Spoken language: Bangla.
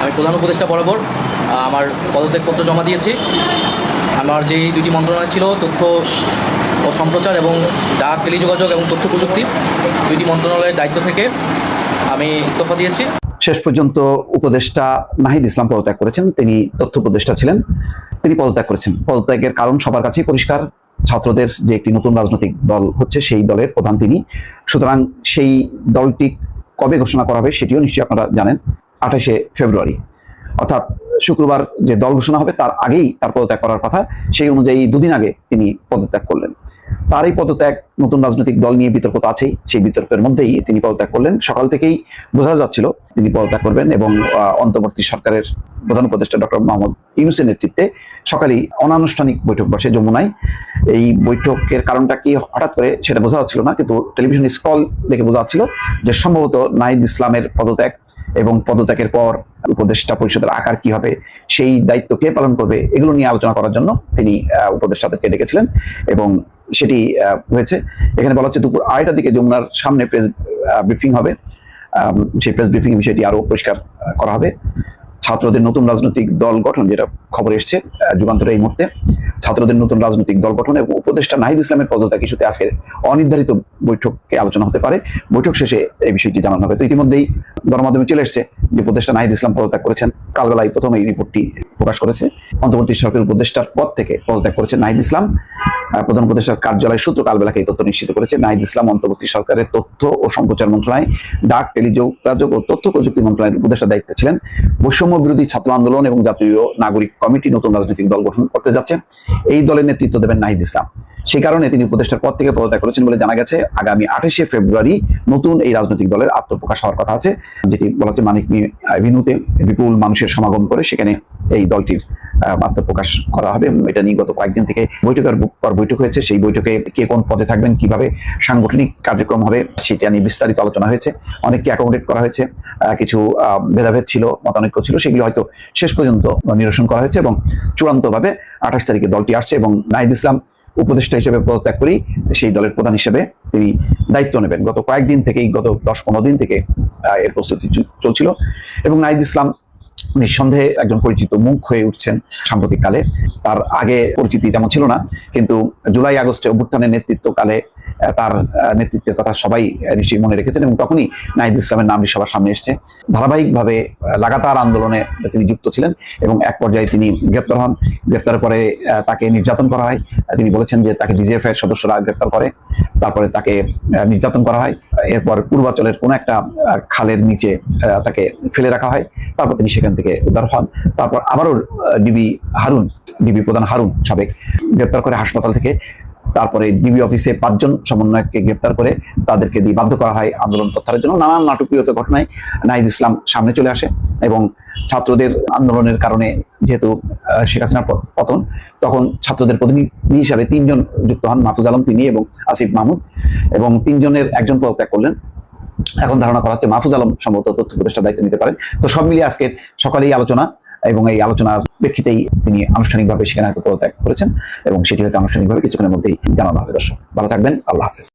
আমি প্রধান উপদেষ্টা বরাবর আমার পদত্যাগপত্র জমা দিয়েছি। আমার যে দুইটি মন্ত্রণালয় ছিল, তথ্য ও সম্প্রচার এবং ডাক, টেলিযোগাযোগ এবং তথ্য প্রযুক্তি, দুইটি মন্ত্রণালয়ের দায়িত্ব থেকে আমি ইস্তফা দিয়েছি। শেষ পর্যন্ত উপদেষ্টা নাহিদ ইসলাম পদত্যাগ করেছেন। তিনি তথ্য উপদেষ্টা ছিলেন, তিনি পদত্যাগ করেছেন। পদত্যাগের কারণ সবার কাছেই পরিষ্কার। ছাত্রদের যে একটি নতুন রাজনৈতিক দল হচ্ছে, সেই দলের প্রধান তিনি। সুতরাং সেই দলটি কবে ঘোষণা করা হবে সেটিও নিশ্চয়ই আপনারা জানেন, 28শে ফেব্রুয়ারি, অর্থাৎ শুক্রবার যে দল ঘোষণা হবে তার আগেই তার পদত্যাগ করার কথা। সেই অনুযায়ী দুদিন আগে তিনি পদত্যাগ করলেন। তার এই পদত্যাগ নতুন রাজনৈতিক দল নিয়ে বিতর্ক তো আছেই, সেই বিতর্কের মধ্যেই তিনি পদত্যাগ করলেন। সকাল থেকেই বোঝা যাচ্ছিল তিনি পদত্যাগ করবেন এবং অন্তর্বর্তী সরকারের প্রধান উপদেষ্টা ডক্টর মোহাম্মদ ইউনূসের নেতৃত্বে সকালেই অনানুষ্ঠানিক বৈঠক বসে যমুনায়। এই বৈঠকের কারণটা কি হঠাৎ করে সেটা বোঝা যাচ্ছিল না, কিন্তু টেলিভিশন স্ক্রল দেখে বোঝা যাচ্ছিল যে সম্ভবত নাহিদ ইসলামের পদত্যাগ এবং পদত্যাগের পর উপদেষ্টা পরিষদের আকার কি হবে, সেই দায়িত্ব কে পালন করবে, এগুলো নিয়ে আলোচনা করার জন্য তিনি উপদেষ্টাদেরকে ডেকেছিলেন এবং সেটি হয়েছে। এখানে বলা হচ্ছে দুপুর 2টার দিকে যমুনার সামনে প্রেস ব্রিফিং হবে। সেই প্রেস ব্রিফিং বিষয়টি আরো পরিষ্কার করা হবে। ছাত্রদের নতুন রাজনৈতিক দল গঠন, যেটা খবর এসছে যুগান্তরে এই মুহূর্তে, ছাত্রদের নতুন রাজনৈতিক দল গঠন এবং উপদেষ্টা নাহিদ ইসলামের পদত্যাগ ইস্যুতে আজকের অনির্ধারিত বৈঠকে আলোচনা হতে পারে। বৈঠক শেষে এই বিষয়টি জানানো হবে। তো ইতিমধ্যেই গণমাধ্যমে চলে এসছে যে উপদেষ্টা নাহিদ ইসলাম পদত্যাগ করেছেন। কালবেলায় প্রথম এই রিপোর্টটি প্রকাশ করেছে। অন্তর্বর্তী সরকারের উপদেষ্টার পদ থেকে পদত্যাগ করেছেন নাহিদ ইসলাম। প্রধান উপদেষ্টার কার্যালয় সূত্র কালবেলাকে এই তথ্য নিশ্চিত করেছে। নাহিদ ইসলাম অন্তর্বর্তী সরকারের তথ্য ও সম্প্রচার মন্ত্রণালয়, ডাক, টেলিযোগাযোগ ও তথ্য প্রযুক্তি মন্ত্রণালয়ের উপদেষ্টার দায়িত্বে ছিলেন। বৈষম্য বিরোধী ছাত্র আন্দোলন এবং জাতীয় নাগরিক কমিটি নতুন রাজনৈতিক দল গঠন করতে যাচ্ছে। এই দলের নেতৃত্ব দেবেন নাহিদ ইসলাম। সেই কারণে তিনি উপদেষ্টার পদ থেকে পদত্যাগ করেছেন বলে জানা গেছে। আগামী 28শে ফেব্রুয়ারি নতুন এই রাজনৈতিক দলের আত্মপ্রকাশ হওয়ার কথা আছে, যেটি বলা হচ্ছে মানিক এভিনিউতে বিপুল মানুষের সমাগম করে সেখানে এই দলটির আত্মপ্রকাশ করা হবে। এটা নিয়ে গত কয়েকদিন থেকে বৈঠকের পর বৈঠক হয়েছে। সেই বৈঠকে কে কোন পদে থাকবেন, কিভাবে সাংগঠনিক কার্যক্রম হবে, সেটা নিয়ে বিস্তারিত আলোচনা হয়েছে। অনেককে অ্যাকোমোডেট করা হয়েছে, কিছু ভেদাভেদ ছিল, মতানৈক্য ছিল, সেগুলো হয়তো শেষ পর্যন্ত নিরসন করা হয়েছে এবং চূড়ান্তভাবে 28 তারিখে দলটি আসছে এবং নাহিদ ইসলাম উপদেষ্টা হিসেবে পদত্যাগ করেই সেই দলের প্রধান হিসেবে তিনি দায়িত্ব নেবেন। গত কয়েকদিন থেকেই, গত 10-15 দিন থেকে এর প্রস্তুতি চলছিল এবং নাহিদ ইসলাম নিঃসন্দেহে একজন পরিচিত মুখ হয়ে উঠছেন সাম্প্রতিক কালে। তার আগে পরিচিতি তেমন ছিল না, কিন্তু জুলাই আগস্টে অভ্যুত্থানের নেতৃত্বকালে তার নেতৃত্বের কথা সবাই নিশ্চয়ই মনে রেখেছেন এবং তখনই নাহিদ ইসলামের নামটি সবার সামনে এসছে। ধারাবাহিকভাবে লাগাতার আন্দোলনে তিনি যুক্ত ছিলেন এবং এক পর্যায়ে তিনি গ্রেপ্তার হন। গ্রেপ্তারের পরে তাকে নির্যাতন করা হয়। তিনি বলেছেন যে তাকে ডিজিএফ এর সদস্যরা গ্রেপ্তার করে, তারপরে তাকে নির্যাতন করা হয়। এরপর পূর্বাঞ্চলের কোনো একটা খালের নিচে তাকে ফেলে রাখা হয়। তারপর তিনি সেখান থেকে উদ্ধার হন। তারপর আবারও ডিবি প্রধান হারুন সাবেক গ্রেপ্তার করে হাসপাতাল থেকে। তারপরে ডিবি অফিসে 5 জন সমন্বয়ককে গ্রেপ্তার করে তাদেরকে দিয়ে বাধ্য করা হয় আন্দোলন প্রত্যাহারের জন্য। নানান নাটকীয়তা ঘটনায় নাহিদ ইসলাম সামনে চলে আসে এবং ছাত্রদের আন্দোলনের কারণে যেহেতু শেখ হাসিনার পতন, তখন ছাত্রদের প্রতিনিধি হিসাবে 3 জন যুক্ত হন, মাহফুজ আলম, তিনি এবং আসিফ মাহমুদ, এবং 3 জনের একজন পদত্যাগ করলেন। এখন ধারণা করা হচ্ছে মাহফুজ আলম সম্ভবত তথ্য উপদেষ্টার দায়িত্ব নিতে পারেন। তো সব মিলিয়ে আজকের সকালেই আলোচনা এবং এই আলোচনার প্রেক্ষিতেই তিনি আনুষ্ঠানিকভাবে সেখানে পদত্যাগ করেছেন এবং সেটি হয়তো আনুষ্ঠানিকভাবে কিছুক্ষণের মধ্যেই জানানো হবে। দর্শক ভালো থাকবেন, আল্লাহ হাফেজ।